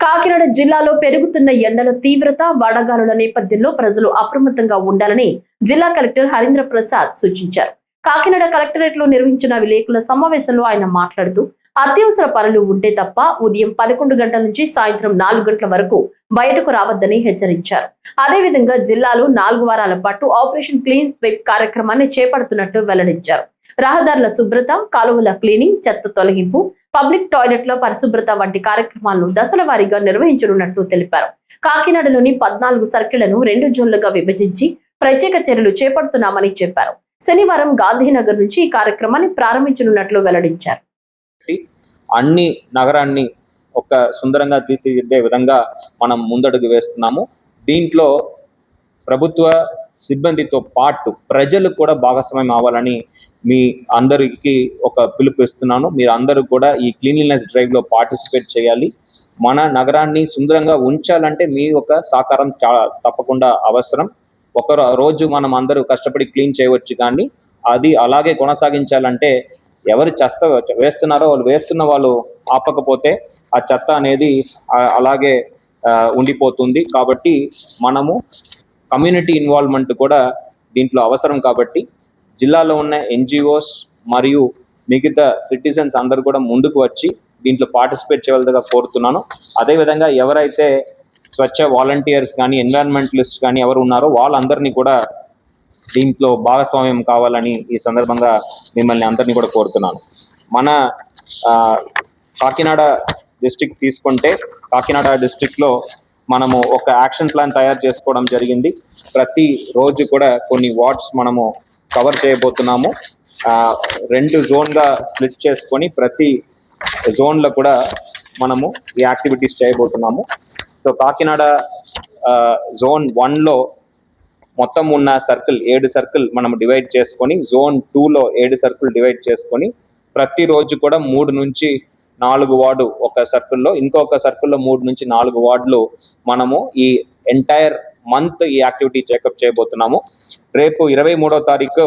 కాకినాడ జిల్లాలో పెరుగుతున్న ఎండల తీవ్రత, వడగాలుల నేపథ్యంలో ప్రజలు అప్రమత్తంగా ఉండాలని జిల్లా కలెక్టర్ హరీంద్ర ప్రసాద్ సూచించారు. కాకినాడ కలెక్టరేట్ లో నిర్వహించిన విలేకరుల సమావేశంలో ఆయన మాట్లాడుతూ, అత్యవసర పనులు ఉంటే తప్ప ఉదయం 11 గంటల నుంచి సాయంత్రం 4 గంటల వరకు బయటకు రావద్దని హెచ్చరించారు. అదేవిధంగా జిల్లాలో 4 వారాల పాటు ఆపరేషన్ క్లీన్ స్వీప్ కార్యక్రమాన్ని చేపడుతున్నట్టు వెల్లడించారు. రహదారుల శుభ్రత, కాలువల క్లీనింగ్, చెత్త తొలగింపు, పబ్లిక్ టాయిలెట్ల పరిశుభ్రత వంటి కార్యక్రమాలను దశల వారీగా నిర్వహించనున్నట్లు తెలిపారు. కాకినాడలోని 14 సర్కిళ్లను 2 జోన్లుగా విభజించి ప్రత్యేక చర్యలు చేపడుతున్నామని చెప్పారు. శనివారం గాంధీనగర్ నుంచి ఈ కార్యక్రమాన్ని ప్రారంభించనున్నట్లు వెల్లడించారు. అన్ని నగరాన్ని ఒక సుందరంగా తీర్చిదిద్దే విధంగా మనం ముందడుగు వేస్తున్నాము. దీంట్లో ప్రభుత్వ సిబ్బందితో పాటు ప్రజలు కూడా భాగస్వామ్యం అవ్వాలని మీ అందరికీ ఒక పిలుపు ఇస్తున్నాను. మీరు అందరూ కూడా ఈ క్లీన్లీనెస్ డ్రైవ్ లో పార్టిసిపేట్ చేయాలి. మన నగరాన్ని సుందరంగా ఉంచాలంటే మీ ఒక సహకారం తప్పకుండా అవసరం. ఒక రోజు మనం అందరూ కష్టపడి క్లీన్ చేయవచ్చు, కానీ అది అలాగే కొనసాగించాలంటే ఎవరు చెత్త వేస్తున్నారో వాళ్ళు వేస్తున్న వాళ్ళు ఆపకపోతే ఆ చెత్త అనేది అలాగే ఉండిపోతుంది. కాబట్టి మనము కమ్యూనిటీ ఇన్వాల్వ్మెంట్ కూడా దీంట్లో అవసరం. కాబట్టి జిల్లాలో ఉన్న ఎన్జిఓస్ మరియు మిగతా సిటిజన్స్ అందరూ కూడా ముందుకు వచ్చి దీంట్లో పార్టిసిపేట్ చేయవలసిగా కోరుతున్నాను. అదేవిధంగా ఎవరైతే స్వచ్ఛ వాలంటీర్స్ కానీ ఎన్విరాన్మెంటలిస్ట్ కానీ ఎవరు ఉన్నారో వాళ్ళందరినీ కూడా దీంట్లో భాగస్వామ్యం కావాలని ఈ సందర్భంగా మిమ్మల్ని అందరినీ కూడా కోరుతున్నాను. మన కాకినాడ డిస్ట్రిక్ట్ తీసుకుంటే, కాకినాడ డిస్ట్రిక్ట్లో మనము ఒక యాక్షన్ ప్లాన్ తయారు చేసుకోవడం జరిగింది. ప్రతి రోజు కూడా కొన్ని వార్డ్స్ మనము కవర్ చేయబోతున్నాము. 2 జోన్గా స్ప్లిట్ చేసుకొని ప్రతి జోన్లో కూడా మనము ఈ యాక్టివిటీస్ చేయబోతున్నాము. సో కాకినాడ జోన్ 1లో మొత్తం ఉన్న 7 సర్కిల్ మనం డివైడ్ చేసుకొని, జోన్ 2లో 7 సర్కిల్ డివైడ్ చేసుకొని ప్రతిరోజు కూడా 3 నుంచి 4 వార్డు ఒక సర్కిల్లో, ఇంకొక సర్కిల్లో 3 నుంచి 4 వార్డులు మనము ఈ ఎంటైర్ మంత్ ఈ యాక్టివిటీ చెకప్ చేయబోతున్నాము. రేపు 23వ తారీఖు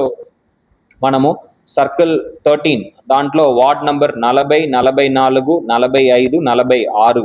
మనము సర్కిల్ 13 దాంట్లో వార్డ్ నంబర్ 40, 44, 45, 46